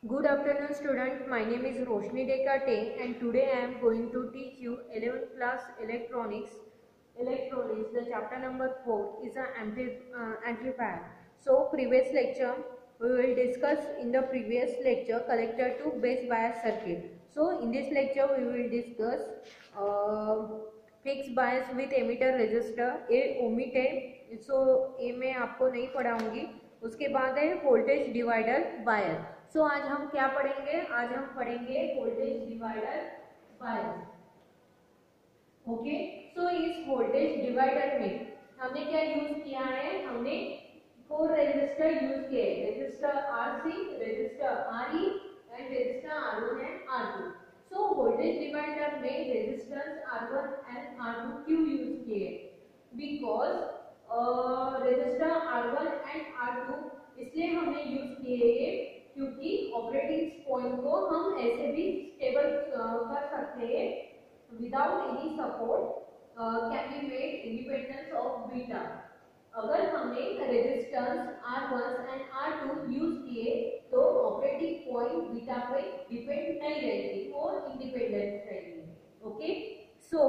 Good afternoon student, my name is Roshni Dekate and today I am going to teach you 11th class electronics. The chapter number 4 is an amplifier. So previous lecture we will discuss in the previous lecture collector to base bias circuit. So in this lecture we will discuss fix bias with emitter register, A omit है सो ए मैं आपको नहीं पढ़ाऊंगी। उसके बाद है voltage divider bias. सो आज हम क्या पढ़ेंगे? आज हम पढ़ेंगे वोल्टेज डिवाइडर बायस। ओके, सो इस वोल्टेज डिवाइडर में हमने क्या यूज किया है? हमने 4 रेजिस्टर यूज किए, resistor RC, resistor RE and resistor R1 and R2। So voltage divider में रेजिस्टेंस R1 एंड R2 क्यों यूज किए? Because resistor R1 and R2 इसलिए हमने यूज किए क्योंकि ऑपरेटिंग पॉइंट को हम ऐसे भी स्टेबल कर सकते हैं without any support, can be made independence of beta. अगर हमने resistance R1 and R2 use किए तो ऑपरेटिंग पॉइंट बीटा पे डिपेंड नहीं रहेगी और इंडिपेंडेंट रहेगी। Okay, so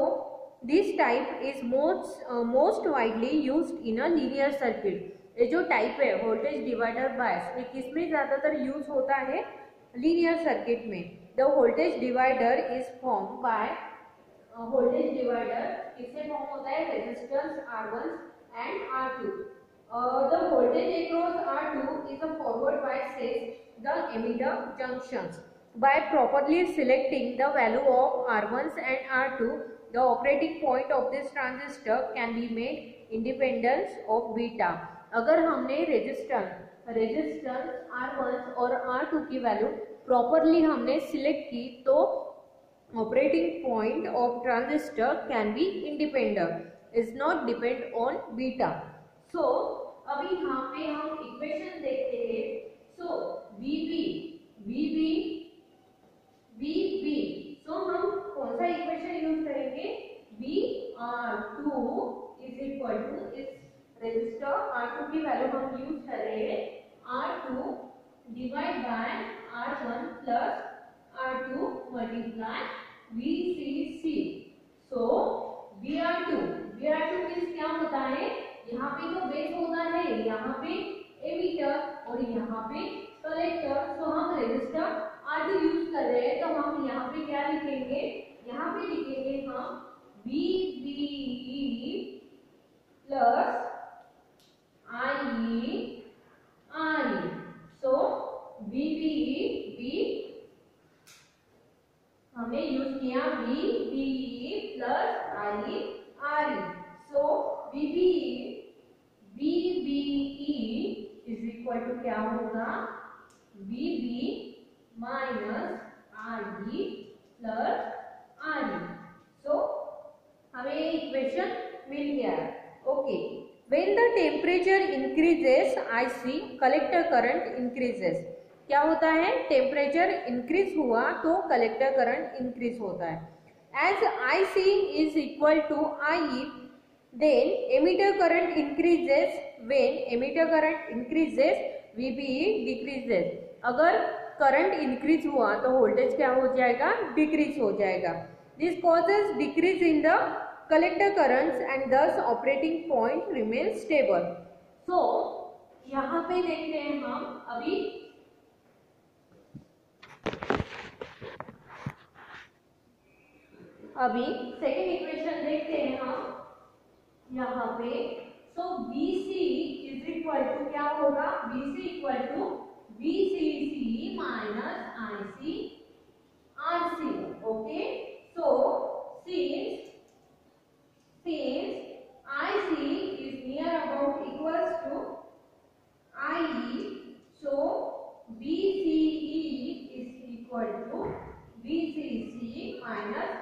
this type is most widely used in a linear circuit. ये जो टाइप है वोल्टेज डिवाइडर बायस, ये किसमें ज्यादातर यूज होता है? लीनियर सर्किट में। The voltage divider is form by voltage divider किससे फॉर्म होता है? Resistance R1 and R2. The voltage across R2 is forward biases the emitter junctions. By properly selecting the value of R1 and R2, the operating point of this transistor can be made independent of beta. अगर हमने resistance R1 और R2 की value properly हमने select की तो operating point of transistor can be independent, is not depend on beta. So अभी यहाँ पे हम इक्वेशन देखते हैं। So VB, so हम कौन सा इक्वेशन यूज करेंगे? VR2 is equal to इस रेजिस्टर R2 की वैल्यू हम यूज कर रहे हैं R2 divide by R1 plus R2 multiply VCC। So VR2 means क्या होता है? यहाँ पे तो बेस होता है, यहाँ पे एमीटर और यहाँ पे कलेक्टर। तो हम रेजिस्टर R2 यूज कर रहे हैं तो हम यहाँ पे क्या लिखेंगे? यहाँ पे लिखेंगे हम VBE प्लस IE RE। सो VBE हमने यूज किया VBE plus IE RE। So VBE is equal to क्या होगा? VB minus RE plus RE। So हमें इक्वेशन मिल गया है। Okay, when the temperature increases IC, collector current increases। क्या होता है? टेम्परेचर इंक्रीज हुआ तो कलेक्टर करंट इंक्रीज होता है। As IC is equal to IE, then emitter current increases. When emitter current increases, VBE decreases. अगर करंट इंक्रीज हुआ तो वोल्टेज क्या हो जाएगा? डिक्रीज हो जाएगा। This causes decrease in the collector currents and thus operating point remains stable. So यहाँ पे देखते हैं हम अभी सेकेंड इक्वेशन देखते हैं हम यहाँ पे। So BC is equal to क्या होगा? BC equal to VCC minus IC RC। Okay, so since IC is near about equals to IE, so VCE is equal to VCC minus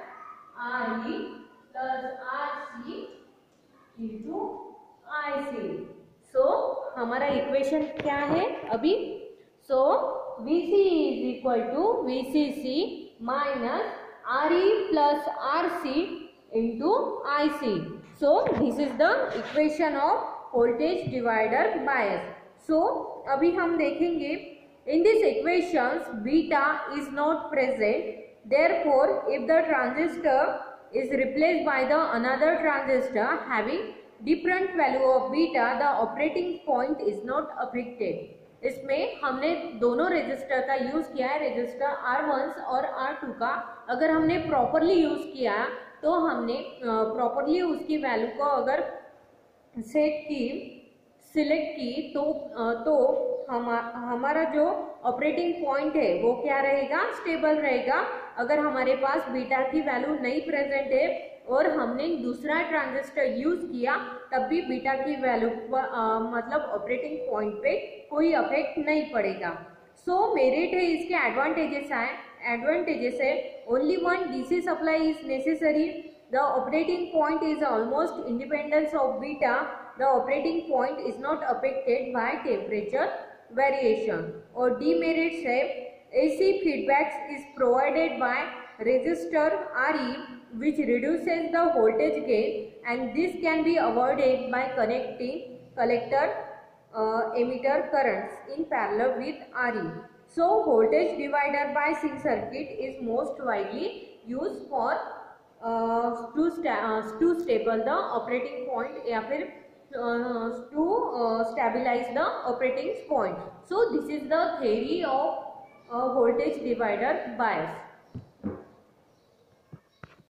RE plus RC into IC। सो हमारा equation क्या है अभी? सो VC is equal to VCC minus RE plus RC into IC। So this is the equation of voltage divider bias। So अभी हम देखेंगे In these equations, beta is not present. Therefore, if the transistor is replaced by the another transistor having different value of beta, the operating point is not affected. इसमें हमने दोनों resistor का use किया है, resistor R1 और R2 का। अगर हमने प्रॉपरली यूज किया तो हमने प्रॉपरली उसकी वैल्यू को अगर सिलेक्ट की तो हमारा जो ऑपरेटिंग पॉइंट है वो क्या रहेगा, स्टेबल रहेगा। अगर हमारे पास बीटा की वैल्यू नहीं प्रेजेंट है और हमने दूसरा ट्रांजिस्टर यूज किया तब भी बीटा की वैल्यू मतलब ऑपरेटिंग पॉइंट पे कोई इफेक्ट नहीं पड़ेगा। सो मेरिट है, इसके एडवांटेजेस है only one DC supply is necessary, the operating point is almost independent of beta, the operating point is not affected by temperature variation। और demerits है AC feedback is provided by resistor RE which reduces the voltage gain and this can be avoided by connecting collector emitter currents in parallel with RE। So voltage divider biasing circuit is most widely used for to stable the operating point या फिर to stabilize the operating point। So this is the theory of voltage divider bias।